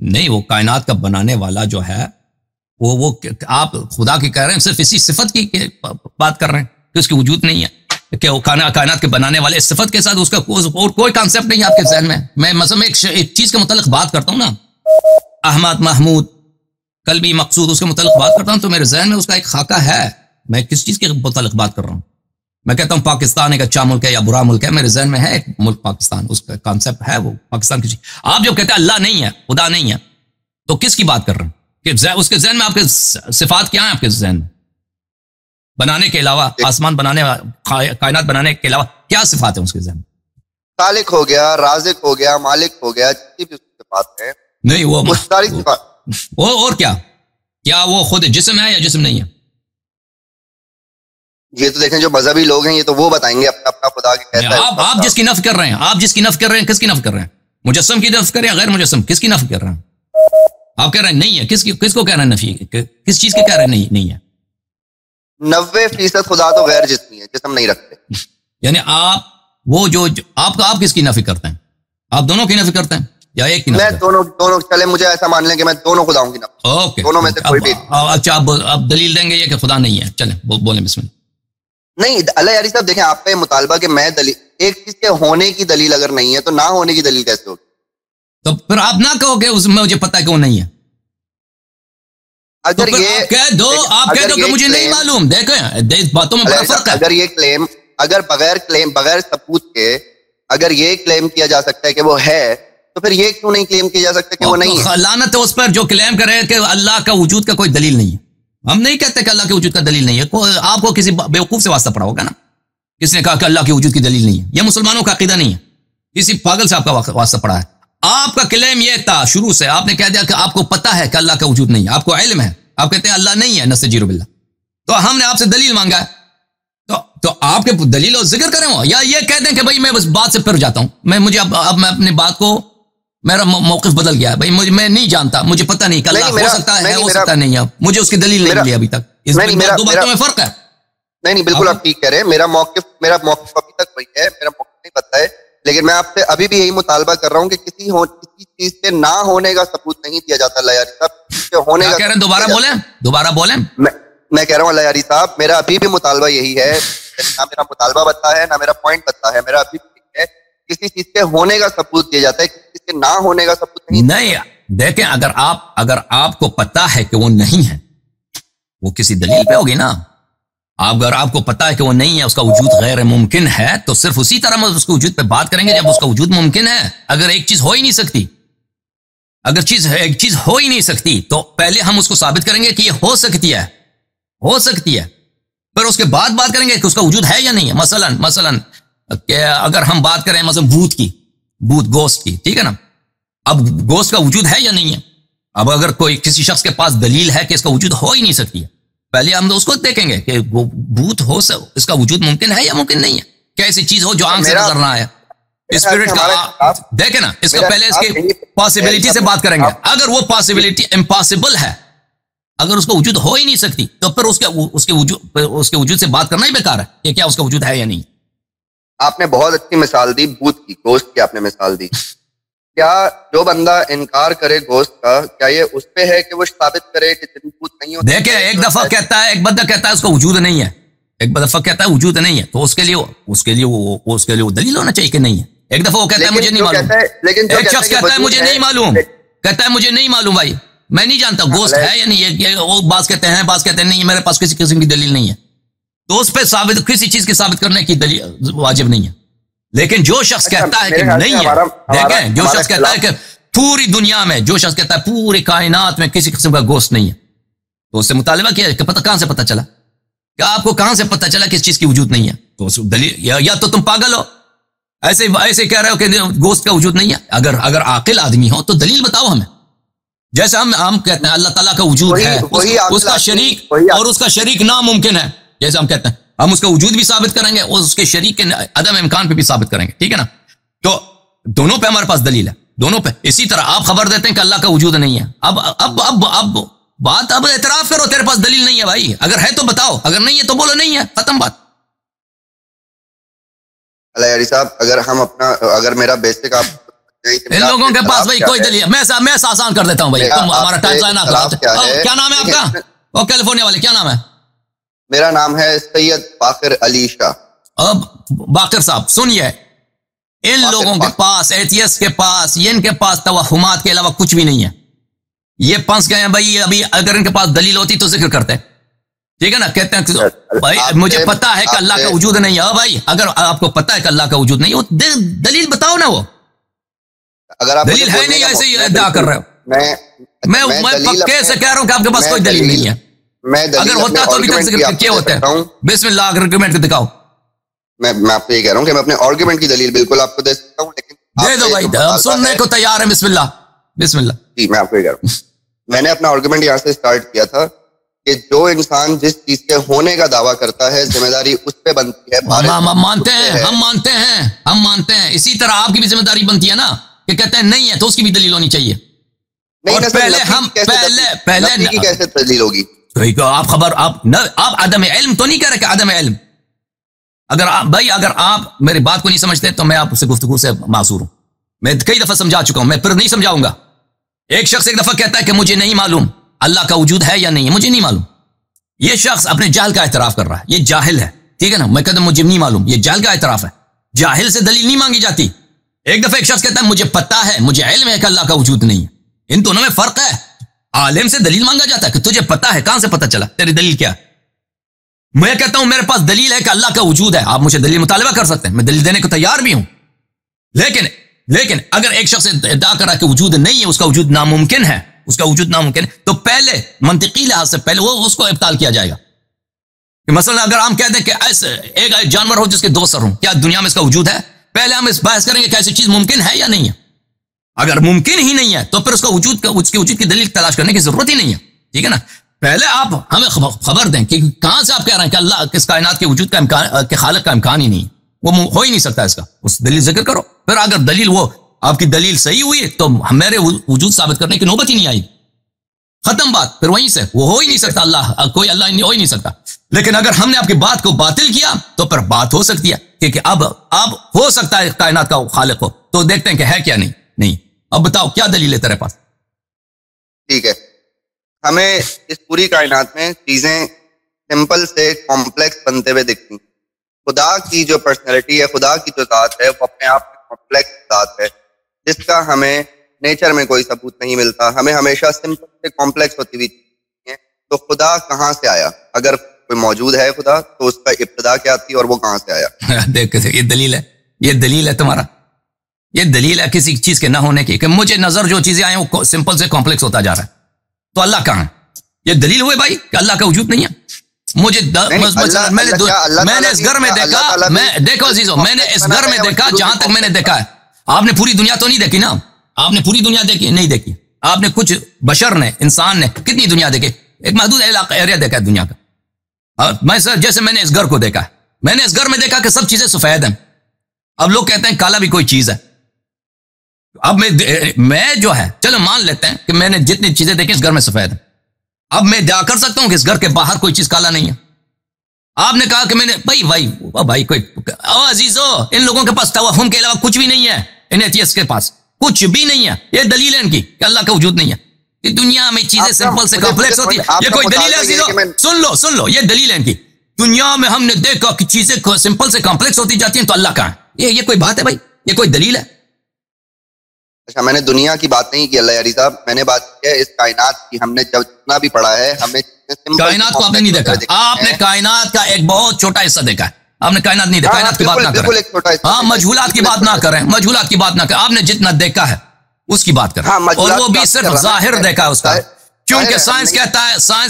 نہیں، وہ کائنات کا بنانے والا جو ہے وہ آپ خدا کی کہہ رہے ہیں، صرف اسی صفت کی بات کر رہے ہیں کہ اس کی وجود نہیں ہے، کہ وہ کائنات کے بنانے والے اس صفت کے ساتھ اس کا اور کوئی کانسیپٹ نہیں ہے آپ کے ذہن میں. میں مثلا ایک چیز کے متعلق بات کرتا ہوں نا، احمد محمود قلبی مقصود، اس کے متعلق بات کرتا ہوں تو میرے ذہن میں اس کا ایک خاکہ ہے. میں کس چیز کے متعلق بات کر رہا ہوں؟ میں کہتا ہوں پاکستان ایک اچھا ملک ہے یا برا ملک ہے، میرے ذہن میں ہے ایک ملک پاکستان، اس کا کانسیپٹ ہے وہ پاکستان کی چیز. آپ جو کہتے ہیں اللہ نہیں ہے، خدا نہیں ہے، تو کس کی بات کر رہے ہیں؟ کہ اس کے ذہن میں آپ کے صفات کیا ہیں؟ آپ کے ذہن میں بنانے کے علاوہ، آسمان بنانے، کائنات بنانے کے علاوہ کیا صفات ہیں اس کے ذہن میں؟ خالق ہو گیا، رازق ہو گیا، مالک ہو گیا، جتنی بھی صفات ہیں نہیں وہ ساری صفات. اور کیا وہ خود جسم ہے یا جسم نہیں ہے؟ یہ تو دیکھیں جو مذہبی لوگ ہیں یہ تو وہ بتائیں گے اپنا اپنا خدا کی کیسا ہے. آپ جس کی نفی کر رہے ہیں، آپ جس کی نفی کر رہے ہیں، کس کی نفی کر رہے ہیں؟ مجسم کی نفی کر رہے ہیں، غیر مجسم کس کی نفی کر رہے ہیں؟ آپ کہہ رہے ہیں نہیں ہے، کس کو کہہ رہے ہیں نفی؟ کس چیز کے کہہ رہے ہیں نہیں ہے؟ 90% خدا تو غیر جسمی ہے، جسم نہیں رکھتے. یعنی آپ وہ جو آپ کس کی نفی کرتے ہیں؟ آپ دونوں کی نفی کرتے ہیں یا ایک کی نفی؟ میں دونوں چلے، مجھے ایسا مان لیں کہ میں دونوں خداؤں کی نفی. اوکے، دونوں میں سے کوئی بھی. اچھا آپ دلیل دیں گے یہ کہ خدا نہیں ہے؟ چلیں بولیں بسم اللہ. نہیں اللہ یاری صاحب دیکھیں، آپ کا یہ مطالبہ کہ میں دلیل، ایک چیز کے ہونے کی دلیل اگر نہیں ہے تو نہ ہونے کی دلیل کیسے ہوگی؟ تو پھر آپ نہ کہو کہ اس میں مجھے پتا ہے کہ وہ نہیں ہے. اگر یہ کہہ دو کہ مجھے نہیں معلوم. دیکھیں باتوں میں بڑا فرق ہے. اگر یہ کلیم، اگر بغیر ثبوت کے اگر یہ کلیم کیا جا سکتا ہے کہ وہ ہے، تو پھر یہ کیوں نہیں کلیم کیا جا سکتا کہ وہ نہیں ہے؟ لعنت ہے اس پر جو کلیم کرے کہ اللہ کا وجود کا کوئی دلیل نہیں ہے. ہم نہیں کہتے کہ اللہ کے وجود کا دلیل نہیں ہے. آپ کو کسی بیوقوف سے واسطہ پڑا ہوگا نا، کس نے کہا کہ اللہ کے وجود کی دلیل نہیں ہے. یہ مسلمانوں کا عقیدہ نہیں ہے، کسی پاگل سے آپ کا واسطہ پڑا ہے. آپ کا کلیم یہ تھا شروع سے، آپ نے کہہ دیا کہ آپ کو پتا ہے کہ اللہ کا وجود نہیں ہے، آپ کو علم ہے، آپ کہتے ہیں اللہ نہیں ہے، نستجیر باللہ. تو ہم نے آپ سے دلیل مانگا ہے، تو آپ کے دلیل اور ذکر کریں وہ، یا یہ کہہ دیں کہ بھائی میں بس بات سے پھر جاتا ہوں، مجھے اب میں اپنی بات کو، میرا موقف بدل گیا ہے بھائی، میں نہیں جانتا، مجھے پتہ نہیں کہ اللہ ہو سکتا ہے، ہو سکتا نہیں ہے، مجھے اس کی دلیل نہیں ملی ابھی تک. اس دو باتوں میں فرق ہے. نہیں بالکل آپ ٹھیک کہہ رہے ہیں. میرا موقف ابھی تک وہی ہے، میرا موقف نہیں پتا ہے، لیکن میں آپ سے ابھی بھی یہی مطالبہ کر رہا ہوں کہ کسی چیز کے نہ ہونے کا ثبوت نہیں دیا جاتا. اللہ یاری صاحب ہونے کا کہہ رہے ہیں، دوبارہ بولیں. میں کہہ رہا ہوں اللہ یاری صاحب، میرا ابھی بھی مطالبہ یہی ہے، نہ میرا مطالبہ بتا ہے نہ میرا پوائنٹ بتا ہے، میرا ابھی بھی ہے کسی چیز کے ہونے کا ثبوت دیا جاتا ہے، کسی چیز کے نہ ہونے کا ثبوت نہیں. دیکھیں اگر آپ کو پتا ہے کہ وہ نہیں ہے، وہ کسی دلیل پہ ہوگی نا. اگر آپ کو پتا ہے کہ وہ نہیں ہے، اس کا وجود غیر ممکن ہے، تو صرف اسی طرح اس کے وجود پہ بات کریں گے جب اس کا وجود ممکن ہے. اگر ایک چیز ہو ہی نہیں سکتی، ایک چیز ہو ہی نہیں سکتی، تو پہلے ہم اس کو ثابت کریں گے کہ یہ ہو سکتی ہے، پھر اس کے بعد بات کریں گے کہ اس کا وجود ہے یا نہیں ہے. مثلا کہ اگر ہم بات کریں مثلا گوشت کی، ٹھیک ہے نا، اب گوشت کا وجود ہے یا نہیں ہے. اب اگر کوئی کسی شخص کے پاس دلیل ہے کہ اس کا وجود ہو ہی نہیں سکتی ہے، پہلے ہم اس کو دیکھیں گے کہ وہ بھوت ہو، اس کا وجود ممکن ہے یا ممکن نہیں ہے. کیا ایسی چیز ہو جو آنکھ سے نظر نہ آئے؟ اسپرٹ کا دیکھیں نا، اس کا پہلے اس کی پاسبلٹی سے بات کریں گے. اگر وہ پاسبلٹی امپاسبل ہے، اگر اس کا وجود ہو ہی نہیں سکتی، تو پھر اس کے وجود سے بات کرنا ہی بیکار ہے کہ کیا اس کا وجود ہے یا نہیں. آپ نے بہت اچھی مثال دی، بھوت کی، گوشت کی آپ نے مثال دی. کیا جو بندہ انکار کرے گوشت کا، کیا یہ اس پہ ہے کہ وہ ثابت کرے کہ بھوت نہیں ہوتا؟ دیکھیں ایک دفعہ کہتا ہے، ایک بندہ کہتا ہے اس کا وجود نہیں ہے، ایک دفعہ کہتا ہے وجود نہیں ہے، تو اس کے لیے وہ دلیل ہونا چاہیے کہ نہیں ہے. ایک دفعہ وہ کہتا ہے مجھے نہیں معلوم، ایک شخص کہتا ہے مجھے نہیں معلوم، مجھے نہیں معلوم بھائی، میں نہیں جانتا گوشت ہے یا نہیں ہے. وہ بعض کہتے ہیں، بعض کہتے ہیں نہیں، میرے پاس کسی قسم کی دلیل نہیں ہے. تو اس پہ کسی چیز کی ثابت کرنے کی دلیل واجب نہیں ہے. لیکن جو شخص کہتا ہے کہ نہیں ہے، دیکھیں جو شخص کہتا ہے کہ پوری دنیا میں، جو شخص کہتا ہے پوری کائنات میں کسی قسم کا گوشت نہیں ہے، تو اس سے مطالبہ کیا کہ کہاں سے پتہ چلا؟ کیا آپ کو کہاں سے پتہ چلا کہ اس چیز کی وجود نہیں ہے؟ تو اس دلیل یا تو تم پاگل ہو، ایسے کہہ رہے ہو کہ گوشت کا وجود نہیں ہے. اگر عاقل آدمی ہو تو دلیل بتاؤ ہمیں. جیسے ہم کہتے ہیں اللہ تعالیٰ کا وجود ہے، اس کا شریک اور اس کا شریک ناممکن ہے، جیسے ہم کہتے ہیں ہم اس کا وجود بھی ثابت کریں گے اور اس کے شریک کے عدم امکان پہ بھی ثابت کریں گے، ٹھیک ہے نا. تو دونوں پہ ہمارے پاس دلیل ہے، دونوں پہ. اسی طرح آپ خبر دیتے ہیں کہ اللہ کا وجود نہیں ہے. اب بات اعتراف کرو، تیرے پاس دلیل نہیں ہے بھائی، اگر ہے تو بتاؤ، اگر نہیں ہے تو بولو نہیں ہے، ختم بات. اللہ یاری صاحب، اگر میرا بیسک آپ ان لوگوں کے پاس بھائی کوئی دلیل، میں آسان کر دیتا ہوں بھائی، تم ہمارا ٹائم ضائع نہ کرو. کیا نام ہے آپ کا؟ وہ کیلیفورنیا والے کیا نام ہے؟ میرا نام ہے سید باقر علی شاہ. اب باقر صاحب سنیے، ان لوگوں کے پاس، ایتھیسٹ کے پاس، ان کے پاس توہمات کے علاوہ کچھ بھی نہیں ہے. یہ پھنس گئے ہیں بھائی. ابھی اگر ان کے پاس دلیل ہوتی تو ذکر کرتے، ٹھیک ہے نا. کہتے ہیں بھائی مجھے پتا ہے کہ اللہ کا وجود نہیں ہے. بھائی اگر آپ کو پتا ہے کہ اللہ کا وجود نہیں ہے، دلیل بتاؤ نا. وہ اگر آپ دلیل ہے نہیں، ایسے ہی ادعا کر رہے ہو. میں پکے سے کہہ رہا ہوں کہ آپ کے پاس کوئی دلیل نہیں ہے. اگر ہوتا تو ابھی تک ذکر کیا ہوتا ہے. بسم اللہ، اگر آرگومنٹ دکھاؤ. میں آپ کو یہ کہہ رہا ہوں کہ میں اپنے آرگومنٹ کی دلیل بالکل آپ کو دے سکتا ہوں، لیکن دے دو بھائی، سننے کو تیار ہے. بسم اللہ بسم اللہ. جی میں آپ کو یہ کہہ رہا ہوں، میں نے اپنا آرگومنٹ یہاں سے سٹارٹ کیا تھا کہ جو انسان جس چیز کے ہونے کا دعویٰ کرتا ہے ذمہ داری اس پہ بنتی ہے. ہم مانتے ہیں. اسی طرح آپ کی بھی ذمہ داری بنتی ہے نا، کہ کہتے ہیں نہیں ہے تو اس کی بھی دلیل ہونی چاہیے. پہلے کیسے دلیل ہوگی؟ آپ عدم علم تو نہیں کہہ رہے کہ عدم علم. اگر آپ میری بات کو نہیں سمجھتے تو میں آپ سے گفتگو سے معذور ہوں. میں کئی دفعہ سمجھا چکا ہوں، میں پھر نہیں سمجھاؤں گا. ایک شخص ایک دفعہ کہتا ہے کہ مجھے نہیں معلوم اللہ کا وجود ہے یا نہیں ہے، مجھے نہیں معلوم. یہ شخص اپنے جہل کا اعتراف کر رہا ہے، یہ جاہل ہے، ٹھیک ہے نا. میں کہتا ہوں مجھے نہیں معلوم، یہ جہل کا اعتراف ہے. جاہل سے دلیل نہیں مانگی جاتی. ایک دفعہ ایک شخص کہتا ہے مجھے پتا ہے، مجھے علم ہے کہ اللہ کا وجود نہیں ہے. ان دونوں میں فرق ہے. عالم سے دلیل مانگا جاتا ہے کہ تجھے پتا ہے، کہاں سے پتا چلا، تیری دلیل کیا ہے. میں کہتا ہوں میرے پاس دلیل ہے کہ اللہ کا وجود ہے، آپ مجھے دلیل مطالبہ کر سکتے ہیں، میں دلیل دینے کو تیار بھی ہوں. لیکن اگر ایک شخص ادعا کرا کہ وجود نہیں ہے، اس کا وجود ناممکن ہے، تو پہلے منطقی لحاظ سے پہلے وہ اس کو ابطال کیا جائے گا. مثلا اگر ہم کہہ دیں کہ ایک جانور ہو جس کے 2 سر ہوں، کیا دنیا میں اس کا وجود ہے؟ پہلے ہم اس بحث کریں گے کہ ایسی چیز ممکن ہے یا نہیں ہے. اگر ممکن ہی نہیں ہے تو پھر اس کے وجود کی دلیل تلاش کرنے کی ضرورت ہی نہیں ہے، ٹھیک ہے نا. پہلے آپ ہمیں خبر دیں کہ کہاں سے آپ کہہ رہے ہیں کہ اللہ کس کائنات کے وجود کا امکان، کہ خالق کا امکان ہی نہیں ہے، وہ ہو ہی نہیں سکتا. اس کا اس دلیل ذکر کرو. پھر اگر دلیل وہ آپ کی دلیل صحیح ہوئی تو میرے وجود ثابت کرنے کی نوبت ہی نہیں آئی. ختم بات. پھر وہیں سے وہ ہو ہی نہیں سکتا، کوئی اللہ ہو ہی نہیں سکتا. لیکن اگر ہم نے آپ کی بات کو باطل کیا تو پھر بات ہو سکتی ہے کہ اب ہو سکتا ہے کائنات کا خالق ہو. تو دیکھتے ہیں کہ ہے کیا نہیں. اب بتاؤ کیا دلیل ہے تیرے پاس؟ ٹھیک ہے، ہمیں اس پوری کائنات میں چیزیں سمپل سے کمپلیکس بنتے ہوئے دکھتی. خدا کی جو پرسنالٹی ہے، خدا کی جو ذات ہے، وہ اپنے آپ میں کمپلیکس ذات ہے، جس کا ہمیں نیچر میں کوئی ثبوت نہیں ملتا. ہمیں ہمیشہ سمپل سے کمپلیکس ہوتی ہوئی ہے. تو خدا کہاں سے آیا؟ اگر کوئی موجود ہے خدا تو اس کا ابتدا کیا تھی اور وہ کہاں سے آیا؟ دیکھ یہ دلیل ہے تمہارا. یہ دلیل ہے کسی چیز کے نہ ہونے کی، کہ مجھے نظر جو چیزیں آئیں وہ سمپل سے کمپلیکس ہوتا جا رہا ہے. تو اللہ کہاں ہے؟ یہ دلیل ہوئے بھائی کہ اللہ کا وجود نہیں ہے. مجھے میں نے اس گھر میں دیکھا، دیکھو عزیزو، میں نے اس گھر میں دیکھا، جہاں تک میں نے دیکھا ہے. آپ نے پوری دنیا تو نہیں دیکھی نا، آپ نے پوری دنیا دیکھی نہیں دیکھی. آپ نے کچھ بشر نے، انسان نے کتنی دنیا دیکھی؟ ایک محدود علاقہ ایریا دیکھا ہے دنیا کا. جیسے میں نے اس گھر کو دیکھا ہے، میں نے اس گھر میں دیکھا کہ سب چیزیں سفید ہیں. اب لوگ کہتے ہیں کالا بھی کوئی چیز ہے. اب میں جو ہے چلو مان لیتے ہیں کہ میں نے جتنی چیزیں دیکھی اس گھر میں سفید ہے. اب میں دعا کر سکتا ہوں کہ اس گھر کے باہر کوئی چیز کالا نہیں ہے. آپ نے کہا کہ میں نے بھائی کوئی عزیزو، ان لوگوں کے پاس توہم کے علاوہ کچھ بھی نہیں ہے. ان ایتھیسٹ کے پاس کچھ بھی نہیں ہے. یہ دلیل ہے ان کی کہ اللہ کا وجود نہیں ہے. کہ دنیا میں چیزیں سمپل سے کمپلیکس ہوتی ہے. یہ کوئی دلیل ہے عزیزو؟ سن لو یہ دلیل ہے ان کی. دنیا میں ہم نے دیکھا کہ چیزیں سمپل سے کمپلیکس ہوتی جاتی ہیں، تو اللہ کہاں ہے؟ یہ کوئی بات ہے بھائی؟ یہ کوئی دلیل ہے؟ اچھا، میں نے دنیا کی بات نہیں کی اللہ یاری صاحب، میں نے بات کی ہے اس کائنات کی. ہم نے جتنا بھی پڑھا ہے، ہمیں کائنات کو آپ نے نہیں دیکھا. آپ نے کائنات کا ایک بہت چھوٹا حصہ دیکھا ہے. آپ نے کائنات نہیں دیکھا. کائنات کی بات نہ کریں. ہاں، مجہولات کی بات نہ کریں. مجہولات کی بات نہ کریں. آپ نے جتنا دیکھا ہے اس کی بات کریں، اور وہ بھی صرف ظاہر دیکھا ہے اس کا. کیونکہ سائنس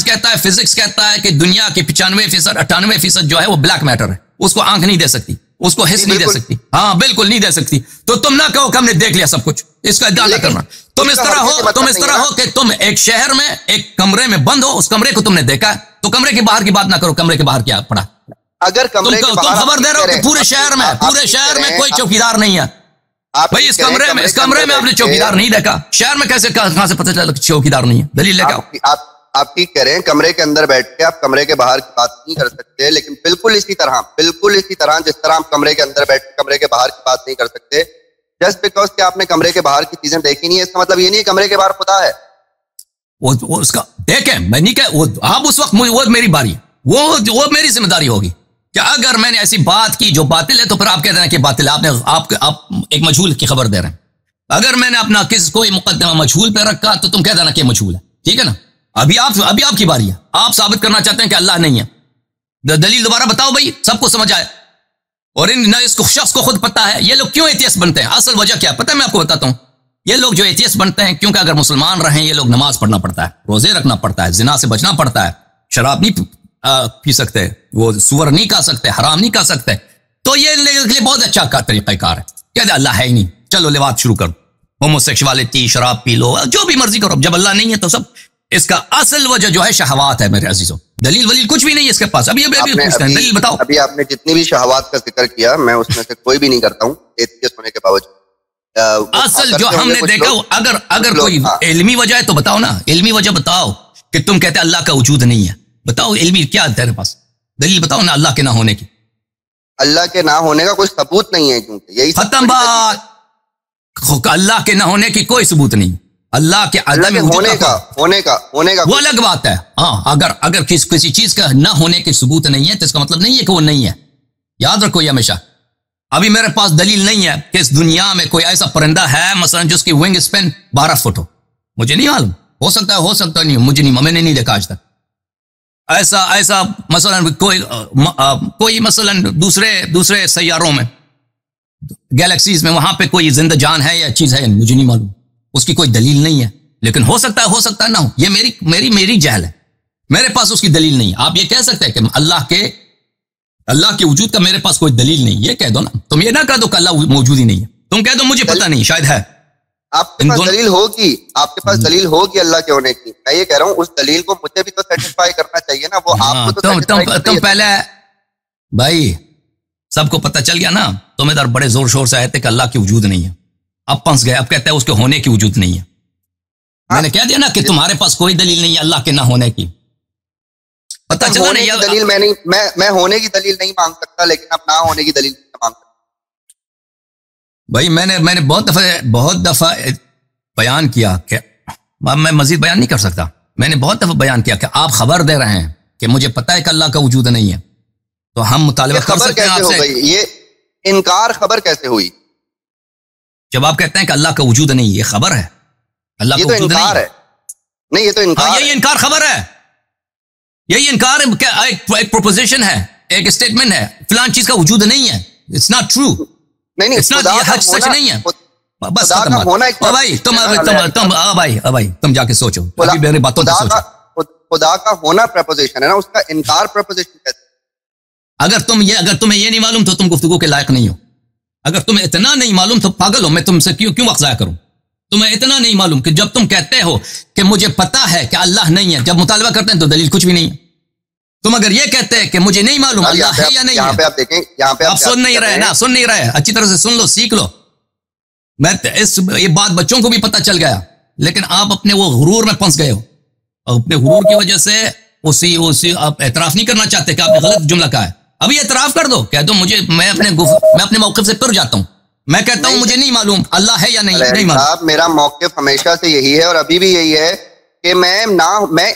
کہتا ہے فزکس کہتا ہے کہ دنیا کے 95%، 98% جو ہے وہ بلیک میٹر ہے. اس کو آنکھ نہیں دے سکتی، اس کو حس نہیں دے سکتی. ہاں بالکل نہیں دے سکتی. تو تم نہ کہو کہ ہم نے دیکھ لیا سب کچھ. اس کا ادعا نہ کرنا. تم اس طرح ہو کہ تم ایک شہر میں ایک کمرے میں بند ہو، اس کمرے کو تم نے دیکھا ہے، تو کمرے کے باہر کی بات نہ کرو. کمرے کے باہر کیا پڑا؟ اگر تم خبر دے رہے ہو کہ پورے شہر میں کوئی چوکیدار نہیں ہے. بھائی اس کمرے میں آپ نے چوکیدار نہیں دیکھا. شہر میں کہاں سے پتہ چلا چوکیدار نہیں ہے؟ دلیل لے کے آؤ. آپ ٹھیک کہہ رہے ہیں، کمرے کے اندر بیٹھ کے آپ کمرے کے باہر کی بات نہیں کر سکتے، لیکن بالکل اسی طرح جس طرح آپ کمرے کے اندر بیٹھ کے کمرے کے باہر کی بات نہیں کر سکتے، جسٹ بیکاز کہ آپ نے کمرے کے باہر کی چیزیں دیکھی نہیں ہے اس کا مطلب یہ نہیں کمرے کے باہر خدا ہے. وہ اس کا دیکھیں میں نہیں کہ آپ اس وقت وہ میری باری وہ میری ذمہ داری ہوگی کہ اگر میں نے ایسی بات کی جو باطل ہے تو پھر آپ کہہ رہے ہیں کہ باطل ہے. آپ ایک مجہول کی خبر دے رہے ہیں. اگر میں نے اپنا کوئی مقدمہ مجہول پہ رکھا تو تم کہہ دینا کہ مجہول ہے. ٹھیک ہے نا. ابھی آپ کی باری ہے. آپ ثابت کرنا چاہتے ہیں کہ اللہ نہیں ہے. دلیل دوبارہ بتاؤ بھائی, سب کو سمجھ آئے. اور اس شخص کو خود پتا ہے یہ لوگ کیوں ایتھیسٹ بنتے ہیں. اصل وجہ کیا پتہ ہے, میں آپ کو بتاتا ہوں. یہ لوگ جو ایتھیسٹ بنتے ہیں کیونکہ اگر مسلمان رہیں یہ لوگ نماز پڑھنا پڑتا ہے, روزے رکھنا پڑتا ہے, زنا سے بچنا پڑتا ہے, شراب نہیں پی سکتے, وہ سور نہیں کھا سکتے, حرام نہیں کھا سکتے. تو یہ لیے بہت اچھا طریقہ کار ہے. کہتے اللہ ہے ہی نہیں, چلو لواط شروع کرو, ہومو سیکشوالٹی, شراب پی لو, جو بھی مرضی کرو. جب اللہ نہیں ہے تو سب. اس کا اصل وجہ جو ہے شہوات ہے میرے عزیزوں. دلیل ولیل کچھ بھی نہیں ہے اس کے پاس. ابھی پوچھتے ہیں دلیل بتاؤ. ابھی آپ نے جتنی بھی شہوات کا ذکر کیا میں اس میں سے کوئی بھی نہیں کرتا ہوں ایتھیسٹ ہونے کے باوجود. اصل جو ہم نے دیکھا اگر کوئی علمی وجہ ہے تو بتاؤ نا. علمی وجہ بتاؤ کہ تم کہتے اللہ کا وجود نہیں ہے. بتاؤ علمی کیا ہے تیرے پاس, دلیل بتاؤ نا اللہ کے نہ ہونے کی. اللہ کے نہ ہونے کا کوئی ثبوت نہیں ہے کیونکہ یہی ختم بات. اللہ کے نہ ہونے کی کوئی ثبوت نہیں. اللہ کے عدم ہونے کا وہ الگ بات ہے. ہاں اگر کسی چیز کا نہ ہونے کی ثبوت نہیں ہے تو اس کا مطلب نہیں ہے کہ وہ نہیں ہے. یاد رکھو یہ ہمیشہ. ابھی میرے پاس دلیل نہیں ہے کہ اس دنیا میں کوئی ایسا پرندہ ہے مثلا جس کی ونگ اسپین 12 فٹ ہو. مجھے نہیں معلوم, ہو سکتا نہیں, مجھے نہیں, میں نے نہیں دیکھا آج تک. ایسا مثلا کوئی مثلا دوسرے سیاروں میں, گیلیکسیز میں, وہاں پہ کوئی زندہ جان ہے یا چیز ہے, مجھے نہیں معلوم. اس کی کوئی دلیل نہیں ہے. لیکن ہو سکتا ہے نہ ہو. یہ میری جہل ہے. میرے پاس اس کی دلیل نہیں. آپ یہ کہہ سکتے ہیں کہ اللہ کے وجود کا میرے پاس کوئی دلیل نہیں. یہ کہہ دو نا. تم یہ نہ کہہ دو کہ اللہ موجود ہی نہیں ہے. تم کہہ دو مجھے پتہ نہیں, شاید ہے. آپ کے پاس دلیل ہوگی اللہ کے ہونے کی. میں یہ کہہ رہا ہوں اس دلیل کو مجھے بھی تو سیٹسفائی کرنا چاہیے نا. وہ آپ کو تم پہلے بھائی سب کو پتہ چل گیا نا. تم ادھر بڑے زور شور سے آئے تھے کہ اللہ کی وجود نہیں ہے. اب پنس گئے. اب کہتے ہیں اس کے ہونے کی وجود نہیں ہے. میں نے کہہ دیا نا کہ تمہارے پاس کوئی دلیل نہیں ہے اللہ کے نہ ہونے کی. پتہ چلا نہیں دلیل میں ہونے کی دلیل نہیں مانگ سکتا لیکن اب نہ ہونے کی دلیل مانگ سکتا. بھائی میں نے بہت دفعہ بیان کیا کہ میں مزید بیان نہیں کر سکتا. میں نے بہت دفعہ بیان کیا کہ آپ خبر دے رہے ہیں کہ مجھے پتہ ہے کہ اللہ کا وجود نہیں ہے. تو ہم مطالبہ کر سکتے ہیں آپ سے. یہ انکار خبر کیسے ہوئی جب آپ کہتے ہیں کہ اللہ کا وجود نہیں, یہ خبر ہے. اللہ کا وجود نہیں ہے. نہیں یہ تو انکار یہی انکار خبر ہے. یہی انکار ایک پروپوزیشن ہے, ایک اسٹیٹمنٹ ہے. فلان چیز کا وجود نہیں ہے. It's not true. نہیں سچ نہیں ہے. بس ختم بات. بھائی تم جا کے سوچو. ابھی میری باتوں پہ سوچو. خدا کا ہونا پریپوزیشن ہے نا, اس کا انکار پریپوزیشن کہتے ہیں. اگر تمہیں یہ نہیں معلوم تو تم گفتگو کے لائق نہیں ہو. اگر تمہیں اتنا نہیں معلوم تو پاگل ہو. میں تم سے کیوں وقت ضائع کروں. تمہیں اتنا نہیں معلوم کہ جب تم کہتے ہو کہ مجھے پتا ہے کہ اللہ نہیں ہے, جب مطالبہ کرتے ہیں تو دلیل کچھ بھی نہیں ہے. تم اگر یہ کہتے ہیں کہ مجھے نہیں معلوم اللہ ہے یا نہیں ہے, آپ سن نہیں رہے. اچھی طرح سے سن لو, سیکھ لو. یہ بات بچوں کو بھی پتہ چل گیا, لیکن آپ اپنے وہ غرور میں پھنس گئے ہو. اور اپنے غرور کی وجہ سے اسی آپ اعتراف نہیں کرنا چاہتے کہ آپ نے غلط جملہ کہا ہے. ابھی اعتراف کر دو, کہہ دو میں اپنے موقف سے پھر جاتا ہوں. میں کہتا ہوں مجھے نہیں معلوم اللہ ہے یا نہیں معلوم. میرا موقف ہمیشہ سے یہی ہے اور ابھی بھی یہی ہے کہ میں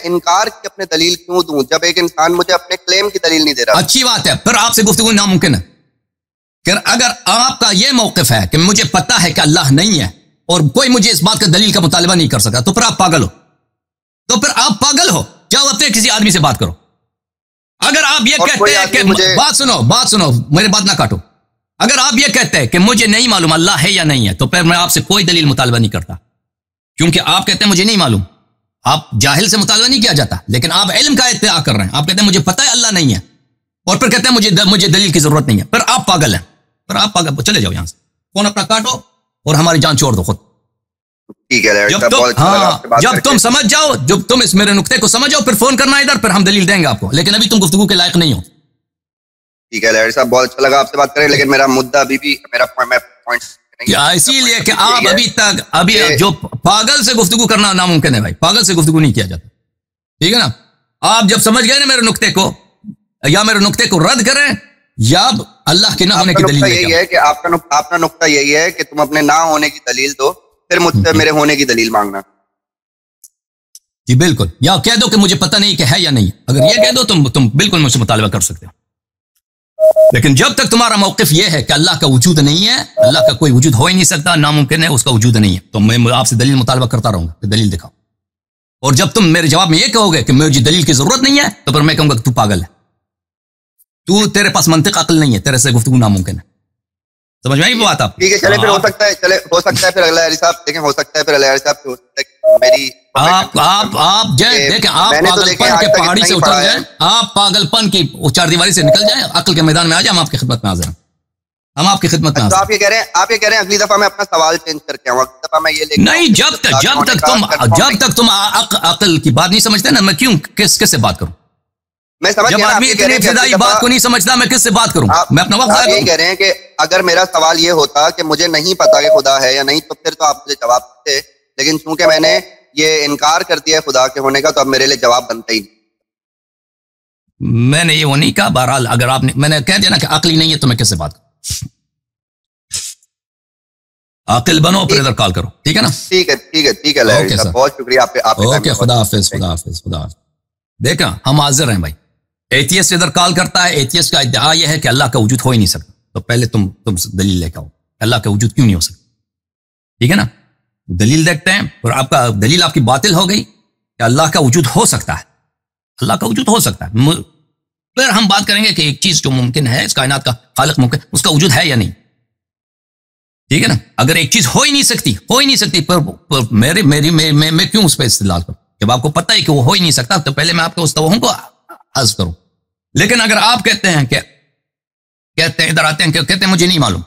انکار کی اپنے دلیل کیوں دوں جب ایک انسان مجھے اپنے کلیم کی دلیل نہیں دے رہا. اچھی بات ہے, پھر آپ سے گفتگو ناممکن ہے. کہ اگر آپ کا یہ موقف ہے کہ مجھے پتا ہے کہ اللہ نہیں ہے اور کوئی مجھے اس بات کا دلیل کا مطالبہ نہیں کر سکا, تو پھر آپ پاگل ہو. جاؤ اپنے کسی آدمی سے بات کرو. اگر آپ یہ کہتے ہیں کہ بات سنو میرے بات نہ کاٹو. اگر آپ یہ کہتے ہیں کہ مجھے نہیں معلوم اللہ ہے یا نہیں ہے, تو پھر میں آپ سے کوئی دلیل مطالبہ نہیں کرتا. کیونکہ آپ کہتے ہیں مجھے نہیں معلوم. آپ جاہل سے مطالبہ نہیں کیا جاتا, لیکن آپ علم کا ادعا کر رہے ہیں. آپ کہتے ہیں مجھے پتہ ہے اللہ نہیں ہے, اور پھر کہتے ہیں مجھے دلیل کی ضرورت نہیں ہے. پھر آپ پاگل ہیں. پھر آپ پاگل, چلے جاؤ یہاں سے, فون اپنا کاٹو اور ہماری جان چھوڑ دو خود. جب تم سمجھ جاؤ, جب تم اس میرے نقطے کو سمجھ جاؤ, پھر فون کرنا ادھر, پھر ہم دلیل دیں گے آپ کو. لیکن ابھی تم گفتگو کے لائق نہیں ہو. ٹھیک ہے لہری صاحب, بہت اچھا لگا آپ سے بات کریں, لیکن میرا مدعا ابھی بھی میرا پوائنٹ اسی لیے کہ آپ ابھی جو پاگل سے گفتگو کرنا ناممکن ہے بھائی. پاگل سے گفتگو نہیں کیا جاتا. ٹھیک ہے نا. آپ جب سمجھ گئے نا میرے نقطے کو, یا میرے نقطے کو رد کریں یا اللہ کے نہ ہونے کی دلیل یہی ہے کہ آپ کا نقطہ یہی ہے کہ تم اپنے نہ ہونے کی دلیل دو، پھر مجھ سے میرے ہونے کی دلیل مانگنا. جی بالکل، یا کہہ دو کہ مجھے پتہ نہیں کہ ہے یا نہیں. اگر یہ کہہ دو تم بالکل مجھ سے مطالبہ کر سکتے ہو. لیکن جب تک تمہارا موقف یہ ہے کہ اللہ کا وجود نہیں ہے، اللہ کا کوئی وجود ہو ہی نہیں سکتا، ناممکن ہے، اس کا وجود نہیں ہے، تو میں آپ سے دلیل مطالبہ کرتا رہوں گا کہ دلیل دکھاؤ. اور جب تم میرے جواب میں یہ کہو گے کہ مجھے دلیل کی ضرورت نہیں ہے، تو پھر میں کہوں گا کہ تو پاگل ہے، تیرے پاس منطق عقل نہیں ہے، تیرے سے گفتگو ناممکن ہے. سمجھ میں آئی بات آپ؟ ٹھیک ہے، چلے پھر ہو سکتا ہے پھر اگلا علی صاحب دیکھیں، ہو سکتا ہے پھر علی صاحب میری آپ دیکھیں، آپ پاگلپن کے پہاڑی سے اتر جائیں، آپ پاگلپن کی چار دیواری سے نکل جائیں، عقل کے میدان میں آ جائیں، ہم آپ کی خدمت میں حاضر ہیں. ہم آپ کی خدمت میں حاضر ہیں. آپ یہ کہہ رہے ہیں اگلی دفعہ میں اپنا سوال چینج کر کے آؤں، اگلی دفعہ میں یہ لے نہیں، جب تک تم عقل کی بات نہیں سمجھتے نا، میں کیوں کس سے بات کروں؟ جب آدمی اتنی ابتدائی بات کو نہیں سمجھتا، میں کس سے بات کروں؟ میں اپنا وقت یہی کہہ رہے ہیں کہ اگر میرا سوال یہ ہوتا کہ مجھے نہیں پتا کہ خدا ہے یا نہیں، تو پھر تو آپ مجھے جواب دیتے، لیکن چونکہ میں نے یہ انکار کر دیا ہے خدا کے ہونے کا، تو اب میرے لیے جواب بنتا ہی نہیں. میں نے یہ وہ نہیں کہا. بہرحال اگر آپ نے، میں نے کہہ دیا نا کہ عقل ہی نہیں ہے، تو میں کس سے بات کروں؟ عاقل بنو، پھر ادھر کال کرو، ٹھیک ہے نا؟ ٹھیک ہے، بہت شکریہ آپ. اوکے، خدا حافظ. دیکھا، ہم حاضر ہیں بھائی. ایتھیسٹ ادھر کال کرتا ہے، ایتھیسٹ کا ادعا یہ ہے کہ اللہ کا وجود ہو ہی نہیں سکتا. تو پہلے تم دلیل لے کے آؤ، اللہ کا وجود کیوں نہیں ہو سکتا. ٹھیک ہے نا؟ دلیل دیکھتے ہیں، اور آپ کا دلیل آپ کی باطل ہو گئی کہ اللہ کا وجود ہو سکتا ہے. اللہ کا وجود ہو سکتا ہے. پھر ہم بات کریں گے کہ ایک چیز جو ممکن ہے، اس کائنات کا خالق ممکن، اس کا وجود ہے یا نہیں. ٹھیک ہے نا؟ اگر ایک چیز ہو ہی نہیں سکتی پر میں کیوں اس پہ استدلال کروں؟ جب آپ کو پتہ ہے کہ وہ ہو ہی نہیں سکتا، تو پہلے میں آپ کو اس توہم کو حذف کروں. لیکن اگر آپ کہتے ہیں ادھر آتے ہیں کہ کہتے ہیں مجھے نہیں معلوم،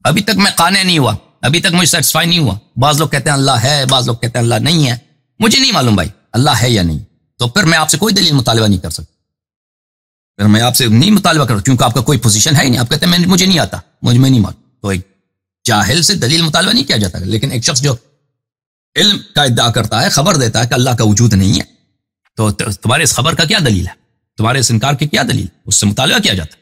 ابھی تک میں قانع نہیں ہوا، ابھی تک مجھے سیٹسفائی نہیں ہوا. بعض لوگ کہتے ہیں اللہ ہے، بعض لوگ کہتے ہیں اللہ نہیں ہے. مجھے نہیں معلوم بھائی اللہ ہے یا نہیں، تو پھر میں آپ سے کوئی دلیل مطالبہ نہیں کر سکتا. پھر میں آپ سے نہیں مطالبہ کروں، کیونکہ آپ کا کوئی پوزیشن ہے ہی نہیں. آپ کہتے ہیں مجھے نہیں آتا، مجھے نہیں معلوم. تو ایک جاہل سے دلیل مطالبہ نہیں کیا جاتا. لیکن ایک شخص جو علم کا ادعا کرتا ہے، خبر دیتا ہے کہ اللہ کا وجود نہیں ہے، تو تمہارے اس خبر کا کیا دلیل ہے؟ تمہارے اس انکار کی کیا دلیل؟ اس سے مطالبہ کیا جاتا ہے.